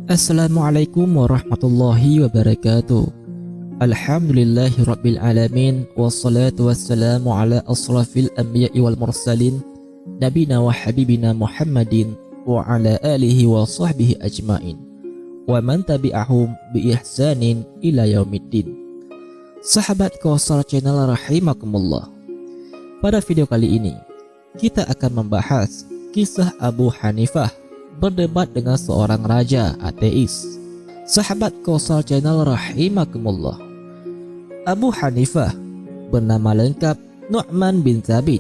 Assalamualaikum warahmatullahi wabarakatuh. Alhamdulillahi rabbil alamin. Wassalatu wassalamu ala asrafil anbiya'i wal mursalin, nabina wa habibina Muhammadin wa ala alihi wa sahbihi ajmain, wa man tabi'ahum bi ihsanin ila yaumiddin. Sahabat Kausar Channel rahimakumullah. Pada video kali ini kita akan membahas kisah Abu Hanifah berdebat dengan seorang raja ateis. Sahabat Kausar Channel rahimakumullah. Abu Hanifah bernama lengkap Nu'man bin Thabit,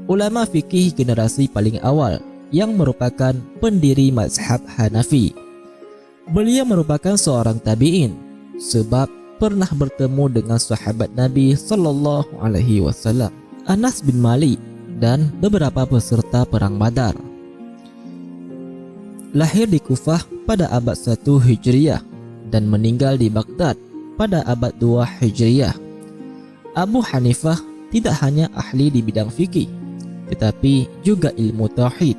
ulama fikih generasi paling awal yang merupakan pendiri mazhab Hanafi. Beliau merupakan seorang tabi'in sebab pernah bertemu dengan sahabat Nabi sallallahu alaihi wasallam, Anas bin Malik, dan beberapa peserta perang Badar. Lahir di Kufah pada abad 1 Hijriyah dan meninggal di Baghdad pada abad 2 Hijriyah. Abu Hanifah tidak hanya ahli di bidang fikih, tetapi juga ilmu tauhid.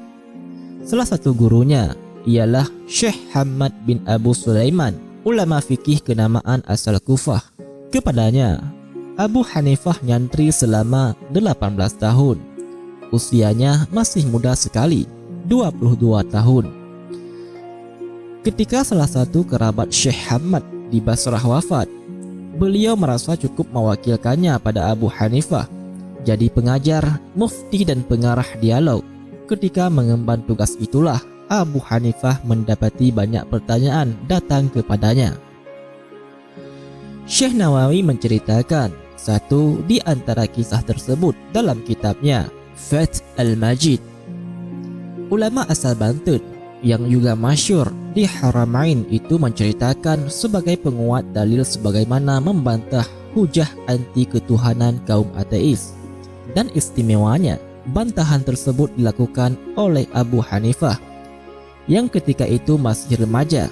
Salah satu gurunya ialah Syekh Hamad bin Abu Sulaiman, ulama fikih kenamaan asal Kufah. Kepadanya, Abu Hanifah nyantri selama 18 tahun. Usianya masih muda sekali, 22 tahun. Ketika salah satu kerabat Syekh Hamad di Basrah wafat, beliau merasa cukup mewakilkannya pada Abu Hanifah jadi pengajar, mufti, dan pengarah dialog. Ketika mengemban tugas itulah Abu Hanifah mendapati banyak pertanyaan datang kepadanya. Syekh Nawawi menceritakan satu di antara kisah tersebut dalam kitabnya Fath al-Majid. Ulama asal Banten yang juga masyhur di Haramain itu menceritakan sebagai penguat dalil sebagaimana membantah hujah anti ketuhanan kaum ateis. Dan istimewanya, bantahan tersebut dilakukan oleh Abu Hanifah yang ketika itu masih remaja,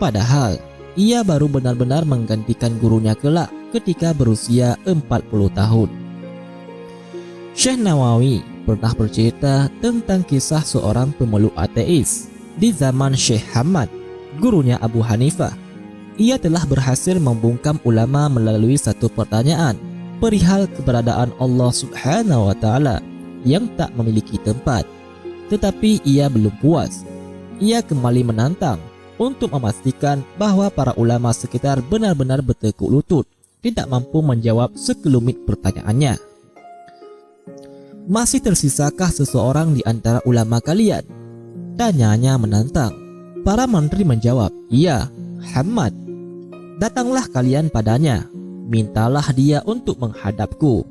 padahal ia baru benar-benar menggantikan gurunya kelak ketika berusia 40 tahun. Syekh Nawawi pernah bercerita tentang kisah seorang pemeluk ateis di zaman Syekh Hamad, gurunya Abu Hanifah. Ia telah berhasil membungkam ulama melalui satu pertanyaan perihal keberadaan Allah Subhanahu wa Ta'ala yang tak memiliki tempat. Tetapi ia belum puas. Ia kembali menantang untuk memastikan bahwa para ulama sekitar benar-benar bertekuk lutut, tidak mampu menjawab sekelumit pertanyaannya. Masih tersisakah seseorang di antara ulama kalian? Tanyanya menantang. Para menteri menjawab, iya, Hamad. Datanglah kalian padanya, mintalah dia untuk menghadapku.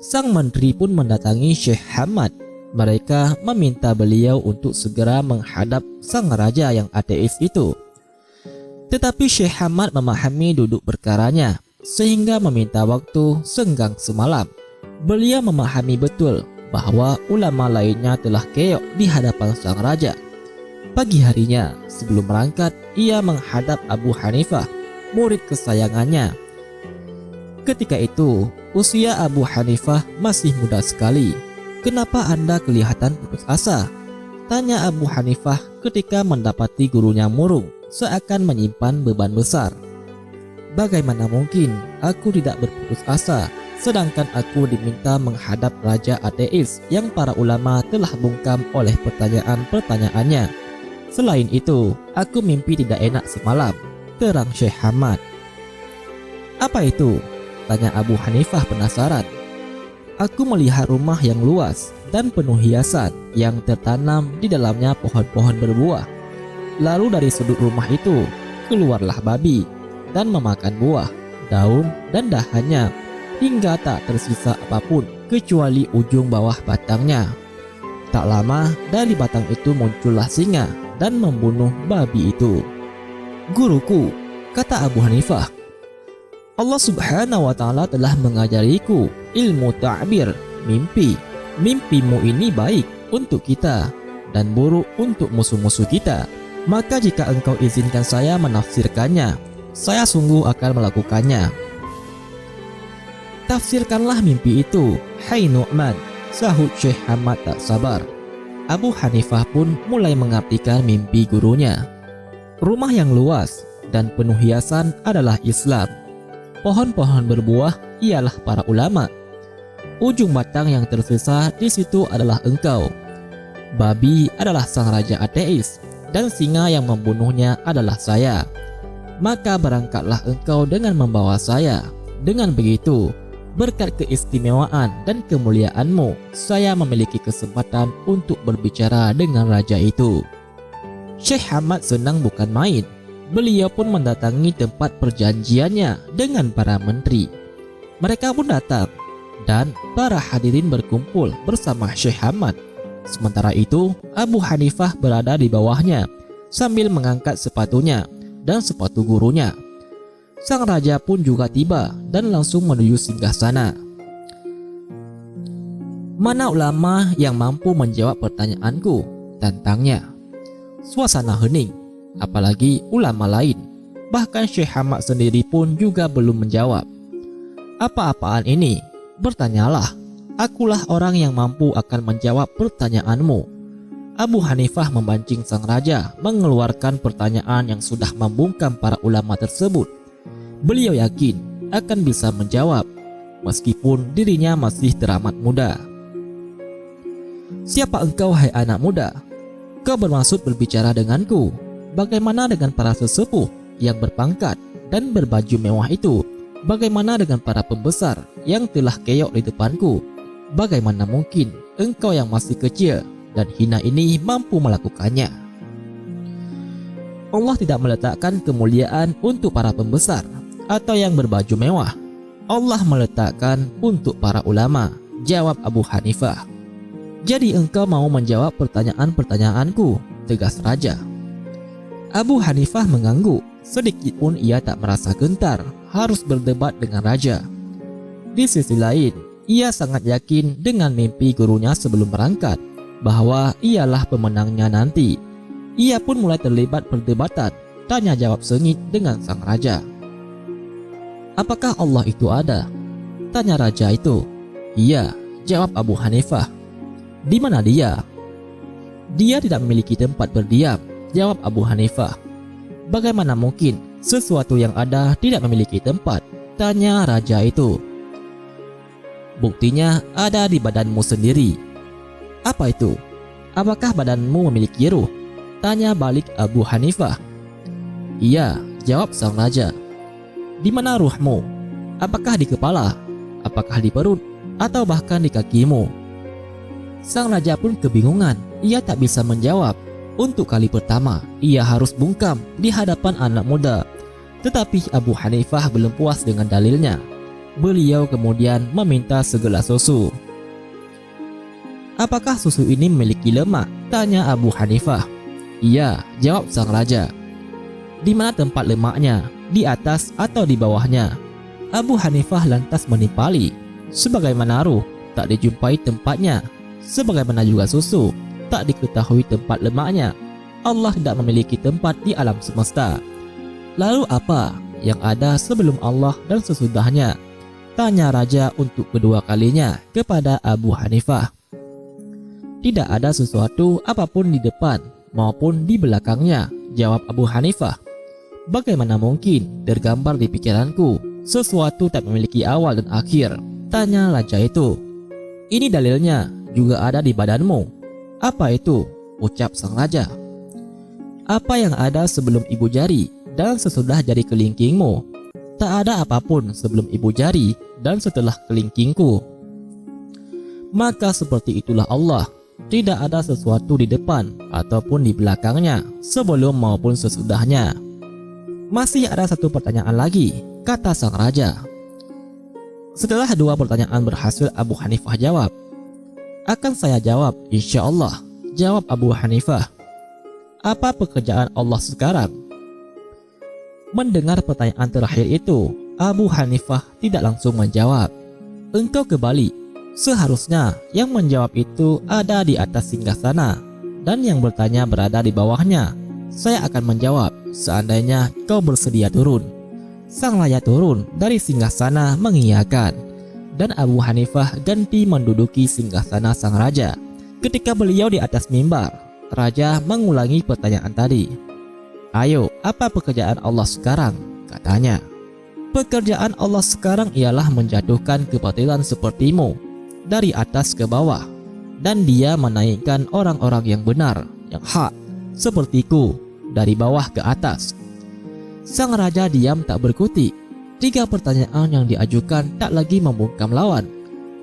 Sang menteri pun mendatangi Syekh Hamad. Mereka meminta beliau untuk segera menghadap sang raja yang ateis itu. Tetapi Syekh Hamad memahami duduk perkaranya, sehingga meminta waktu senggang semalam. Beliau memahami betul bahwa ulama lainnya telah keok di hadapan sang raja. Pagi harinya, sebelum berangkat, ia menghadap Abu Hanifah, murid kesayangannya. Ketika itu, usia Abu Hanifah masih muda sekali. Kenapa Anda kelihatan putus asa? Tanya Abu Hanifah ketika mendapati gurunya murung, seakan menyimpan beban besar. Bagaimana mungkin aku tidak berputus asa, sedangkan aku diminta menghadap raja ateis yang para ulama telah bungkam oleh pertanyaan-pertanyaannya. Selain itu, aku mimpi tidak enak semalam, terang Syekh Hamad. Apa itu? Tanya Abu Hanifah penasaran. Aku melihat rumah yang luas dan penuh hiasan yang tertanam di dalamnya pohon-pohon berbuah. Lalu dari sudut rumah itu, keluarlah babi dan memakan buah, daun, dan dahannya, hingga tak tersisa apapun kecuali ujung bawah batangnya. Tak lama, dari batang itu muncullah singa dan membunuh babi itu. Guruku, kata Abu Hanifah, Allah Subhanahu wa Ta'ala telah mengajariku ilmu ta'bir, mimpi. Mimpimu ini baik untuk kita dan buruk untuk musuh-musuh kita. Maka jika engkau izinkan saya menafsirkannya, saya sungguh akan melakukannya. Tafsirkanlah mimpi itu, hai Nu'man, sahut Syekh Hamad tak sabar. Abu Hanifah pun mulai mengartikan mimpi gurunya. Rumah yang luas dan penuh hiasan adalah Islam. Pohon-pohon berbuah ialah para ulama. Ujung batang yang tersisa di situ adalah engkau. Babi adalah sang raja ateis, dan singa yang membunuhnya adalah saya. Maka berangkatlah engkau dengan membawa saya. Dengan begitu, berkat keistimewaan dan kemuliaanmu, saya memiliki kesempatan untuk berbicara dengan raja itu. Syekh Hamad senang bukan main. Beliau pun mendatangi tempat perjanjiannya dengan para menteri. Mereka pun datang, dan para hadirin berkumpul bersama Syekh Hamad. Sementara itu, Abu Hanifah berada di bawahnya sambil mengangkat sepatunya dan sepatu gurunya. Sang raja pun juga tiba dan langsung menuju singgasana. Mana ulama yang mampu menjawab pertanyaanku? Tantangnya. Suasana hening, apalagi ulama lain. Bahkan Syekh Hamad sendiri pun juga belum menjawab. Apa-apaan ini? Bertanyalah. Akulah orang yang mampu akan menjawab pertanyaanmu. Abu Hanifah memancing sang raja mengeluarkan pertanyaan yang sudah membungkam para ulama tersebut. Beliau yakin akan bisa menjawab, meskipun dirinya masih teramat muda. Siapa engkau, hai anak muda? Kau bermaksud berbicara denganku? Bagaimana dengan para sesepuh yang berpangkat dan berbaju mewah itu? Bagaimana dengan para pembesar yang telah keok di depanku? Bagaimana mungkin engkau yang masih kecil dan hina ini mampu melakukannya? Allah tidak meletakkan kemuliaan untuk para pembesar atau yang berbaju mewah. Allah meletakkan untuk para ulama, jawab Abu Hanifah. Jadi engkau mau menjawab pertanyaan-pertanyaanku, tegas raja. Abu Hanifah mengangguk. Sedikit pun ia tak merasa gentar harus berdebat dengan raja. Di sisi lain, ia sangat yakin dengan mimpi gurunya sebelum berangkat bahwa ialah pemenangnya nanti. Ia pun mulai terlibat perdebatan, tanya jawab sengit dengan sang raja. Apakah Allah itu ada? Tanya raja itu. Iya, jawab Abu Hanifah. Di mana dia? Dia tidak memiliki tempat berdiam, jawab Abu Hanifah. Bagaimana mungkin sesuatu yang ada tidak memiliki tempat? Tanya raja itu. Buktinya ada di badanmu sendiri. Apa itu? Apakah badanmu memiliki ruh? Tanya balik Abu Hanifah. Iya, jawab sang raja. Di mana ruhmu? Apakah di kepala? Apakah di perut? Atau bahkan di kakimu? Sang raja pun kebingungan. Ia tak bisa menjawab. Untuk kali pertama, ia harus bungkam di hadapan anak muda. Tetapi Abu Hanifah belum puas dengan dalilnya. Beliau kemudian meminta segelas susu. Apakah susu ini memiliki lemak? Tanya Abu Hanifah. Iya, jawab sang raja. Di mana tempat lemaknya? Di atas atau di bawahnya? Abu Hanifah lantas menimpali. Sebagaimana ruh, tak dijumpai tempatnya. Sebagaimana juga susu, tak diketahui tempat lemaknya. Allah tidak memiliki tempat di alam semesta. Lalu apa yang ada sebelum Allah dan sesudahnya? Tanya raja untuk kedua kalinya kepada Abu Hanifah. Tidak ada sesuatu apapun di depan maupun di belakangnya, jawab Abu Hanifah. Bagaimana mungkin tergambar di pikiranku sesuatu tak memiliki awal dan akhir? Tanya raja itu. Ini dalilnya juga ada di badanmu. Apa itu? Ucap sang raja. Apa yang ada sebelum ibu jari dan sesudah jari kelingkingmu? Tak ada apapun sebelum ibu jari dan setelah kelingkingku. Maka seperti itulah Allah. Tidak ada sesuatu di depan ataupun di belakangnya, sebelum maupun sesudahnya. Masih ada satu pertanyaan lagi, kata sang raja. Setelah dua pertanyaan berhasil Abu Hanifah jawab. Akan saya jawab, insya Allah, jawab Abu Hanifah. Apa pekerjaan Allah sekarang? Mendengar pertanyaan terakhir itu, Abu Hanifah tidak langsung menjawab. Engkau kebalik. Seharusnya yang menjawab itu ada di atas singgasana dan yang bertanya berada di bawahnya. Saya akan menjawab seandainya kau bersedia turun. Sang raja turun dari singgasana mengiyakan, dan Abu Hanifah ganti menduduki singgasana sang raja. Ketika beliau di atas mimbar, raja mengulangi pertanyaan tadi. Ayo, apa pekerjaan Allah sekarang? Katanya. Pekerjaan Allah sekarang ialah menjatuhkan kebatilan sepertimu dari atas ke bawah, dan Dia menaikkan orang-orang yang benar, yang hak, sepertiku, dari bawah ke atas. Sang raja diam tak berkutik. 3 pertanyaan yang diajukan tak lagi membungkam lawan.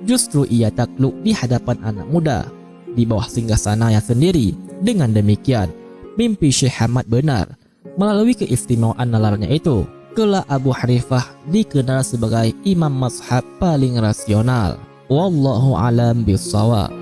Justru ia takluk di hadapan anak muda di bawah singgasananya sendiri. Dengan demikian, mimpi Syekh Ahmad benar. Melalui keistimewaan nalarnya itu, kelak Abu Hanifah dikenal sebagai imam mazhab paling rasional. Wallahu alam bissawab.